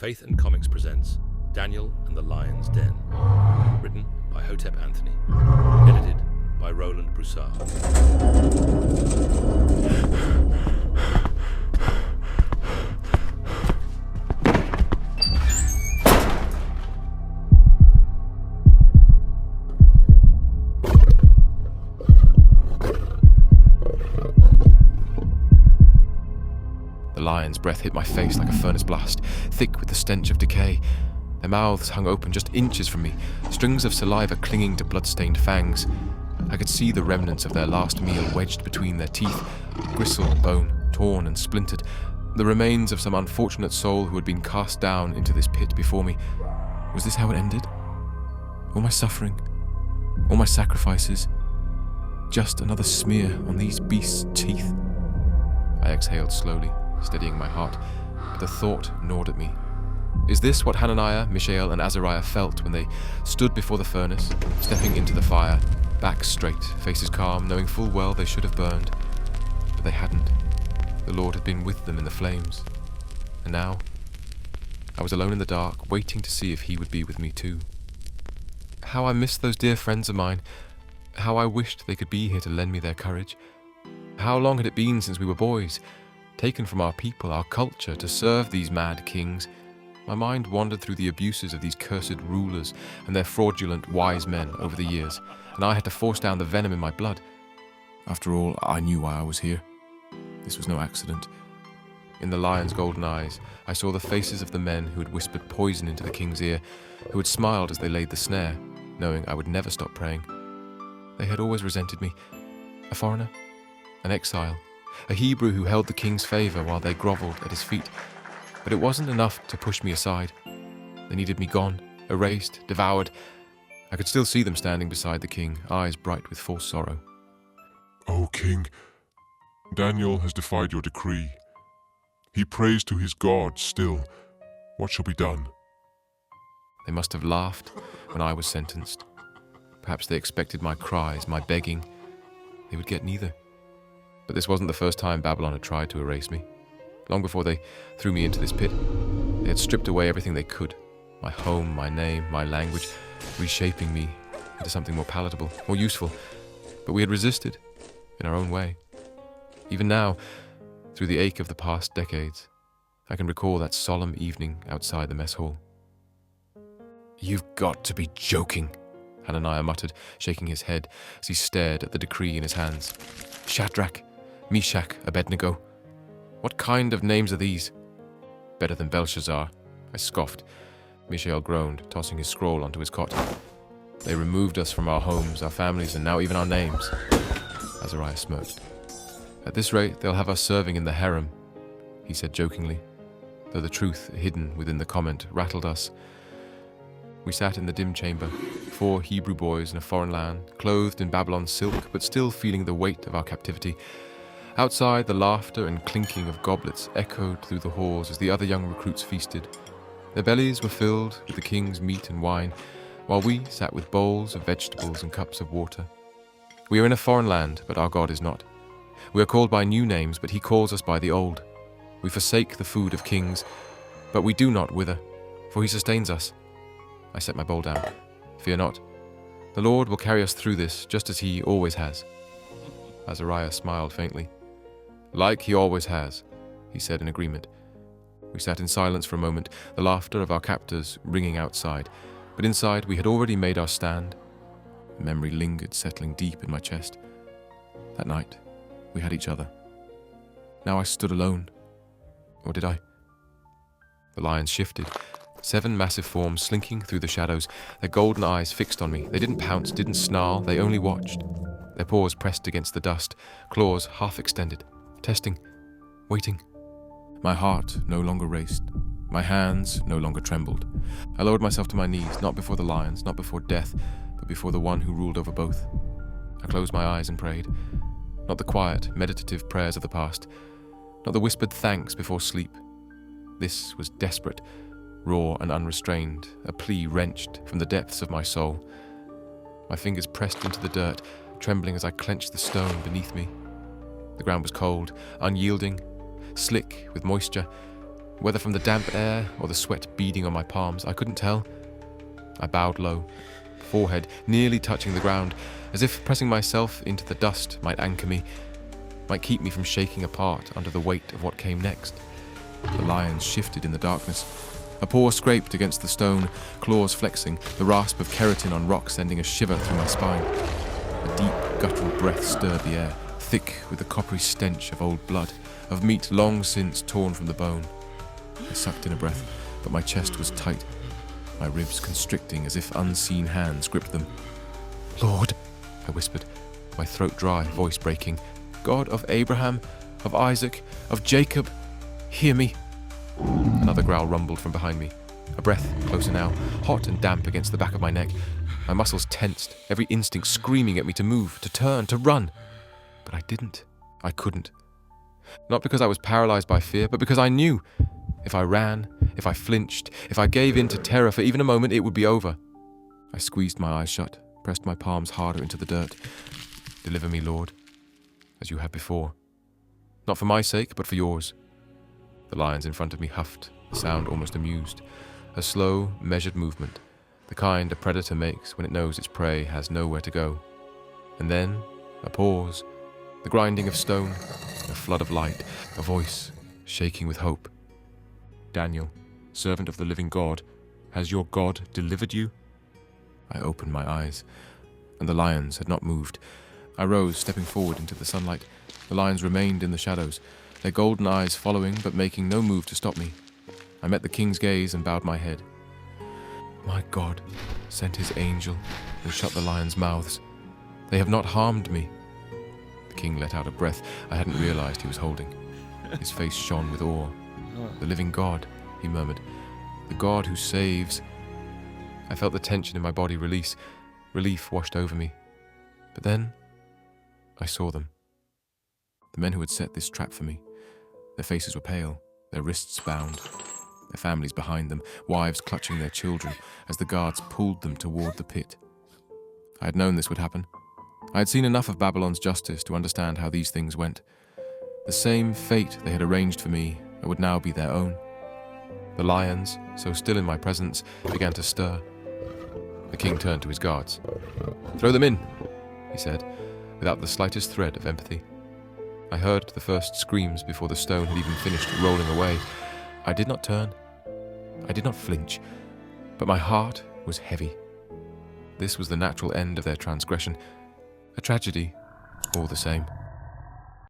Faith and Comics presents Daniel and the Lion's Den. Written by Hotep Anthony. Edited by Roland Broussard. The lion's breath hit my face like a furnace blast, thick with the stench of decay. Their mouths hung open just inches from me, strings of saliva clinging to blood-stained fangs. I could see the remnants of their last meal wedged between their teeth, gristle and bone, torn and splintered, the remains of some unfortunate soul who had been cast down into this pit before me. Was this how it ended? All my suffering, all my sacrifices, just another smear on these beasts' teeth? I exhaled slowly, steadying my heart, but the thought gnawed at me. Is this what Hananiah, Mishael, and Azariah felt when they stood before the furnace, stepping into the fire, backs straight, faces calm, knowing full well they should have burned? But they hadn't. The Lord had been with them in the flames. And now, I was alone in the dark, waiting to see if he would be with me too. How I missed those dear friends of mine. How I wished they could be here to lend me their courage. How long had it been since we were boys, taken from our people, our culture, to serve these mad kings? My mind wandered through the abuses of these cursed rulers and their fraudulent wise men over the years, and I had to force down the venom in my blood. After all, I knew why I was here. This was no accident. In the lion's golden eyes, I saw the faces of the men who had whispered poison into the king's ear, who had smiled as they laid the snare, knowing I would never stop praying. They had always resented me, a foreigner, an exile, a Hebrew who held the king's favour while they grovelled at his feet. But it wasn't enough to push me aside. They needed me gone, erased, devoured. I could still see them standing beside the king, eyes bright with false sorrow. O king, Daniel has defied your decree. He prays to his God still. What shall be done? They must have laughed when I was sentenced. Perhaps they expected my cries, my begging. They would get neither. But this wasn't the first time Babylon had tried to erase me. Long before they threw me into this pit, they had stripped away everything they could. My home, my name, my language, reshaping me into something more palatable, more useful. But we had resisted, in our own way. Even now, through the ache of the past decades, I can recall that solemn evening outside the mess hall. "You've got to be joking," Hananiah muttered, shaking his head as he stared at the decree in his hands. "Shadrach, Meshach, Abednego. What kind of names are these?" "Better than Belshazzar," I scoffed. Mishael groaned, tossing his scroll onto his cot. "They removed us from our homes, our families, and now even our names." Azariah smirked. "At this rate, they'll have us serving in the harem," he said jokingly, though the truth hidden within the comment rattled us. We sat in the dim chamber, 4 Hebrew boys in a foreign land, clothed in Babylon's silk, but still feeling the weight of our captivity. Outside, the laughter and clinking of goblets echoed through the halls as the other young recruits feasted. Their bellies were filled with the king's meat and wine, while we sat with bowls of vegetables and cups of water. We are in a foreign land, but our God is not. We are called by new names, but he calls us by the old. We forsake the food of kings, but we do not wither, for he sustains us. I set my bowl down. Fear not. The Lord will carry us through this, just as he always has. Azariah smiled faintly. "Like he always has," he said in agreement. We sat in silence for a moment, the laughter of our captors ringing outside, but inside we had already made our stand. The memory lingered, settling deep in my chest. That night, we had each other. Now I stood alone. Or did I? The lions shifted, 7 massive forms slinking through the shadows, their golden eyes fixed on me. They didn't pounce, didn't snarl, they only watched. Their paws pressed against the dust, claws half extended, testing, waiting. My heart no longer raced. My hands no longer trembled. I lowered myself to my knees, not before the lions, not before death, but before the one who ruled over both. I closed my eyes and prayed. Not the quiet, meditative prayers of the past, not the whispered thanks before sleep. This was desperate, raw and unrestrained, a plea wrenched from the depths of my soul. My fingers pressed into the dirt, trembling as I clenched the stone beneath me. The ground was cold, unyielding, slick with moisture. Whether from the damp air or the sweat beading on my palms, I couldn't tell. I bowed low, forehead nearly touching the ground, as if pressing myself into the dust might anchor me, might keep me from shaking apart under the weight of what came next. The lions shifted in the darkness. A paw scraped against the stone, claws flexing, the rasp of keratin on rock sending a shiver through my spine. A deep, guttural breath stirred the air, thick with the coppery stench of old blood, of meat long since torn from the bone. I sucked in a breath, but my chest was tight, my ribs constricting as if unseen hands gripped them. "Lord," I whispered, my throat dry, voice breaking. "God of Abraham, of Isaac, of Jacob, hear me." Another growl rumbled from behind me. A breath, closer now, hot and damp against the back of my neck. My muscles tensed, every instinct screaming at me to move, to turn, to run. But I didn't. I couldn't. Not because I was paralyzed by fear, but because I knew. If I ran, if I flinched, if I gave in to terror for even a moment, it would be over. I squeezed my eyes shut, pressed my palms harder into the dirt. "Deliver me, Lord, as you have before. Not for my sake, but for yours." The lions in front of me huffed, the sound almost amused. A slow, measured movement, the kind a predator makes when it knows its prey has nowhere to go. And then, a pause, the grinding of stone, a flood of light, a voice shaking with hope. "Daniel, servant of the living God, has your God delivered you?" I opened my eyes, and the lions had not moved. I rose, stepping forward into the sunlight. The lions remained in the shadows, their golden eyes following but making no move to stop me. I met the king's gaze and bowed my head. "My God sent his angel and shut the lions' mouths. They have not harmed me." The king let out a breath I hadn't realized he was holding. His face shone with awe. "The living God," he murmured. "The God who saves." I felt the tension in my body release. Relief washed over me. But then, I saw them. The men who had set this trap for me. Their faces were pale, their wrists bound, their families behind them, wives clutching their children as the guards pulled them toward the pit. I had known this would happen. I had seen enough of Babylon's justice to understand how these things went. The same fate they had arranged for me would now be their own. The lions, so still in my presence, began to stir. The king turned to his guards. "Throw them in," he said, without the slightest thread of empathy. I heard the first screams before the stone had even finished rolling away. I did not turn. I did not flinch. But my heart was heavy. This was the natural end of their transgression. A tragedy, all the same.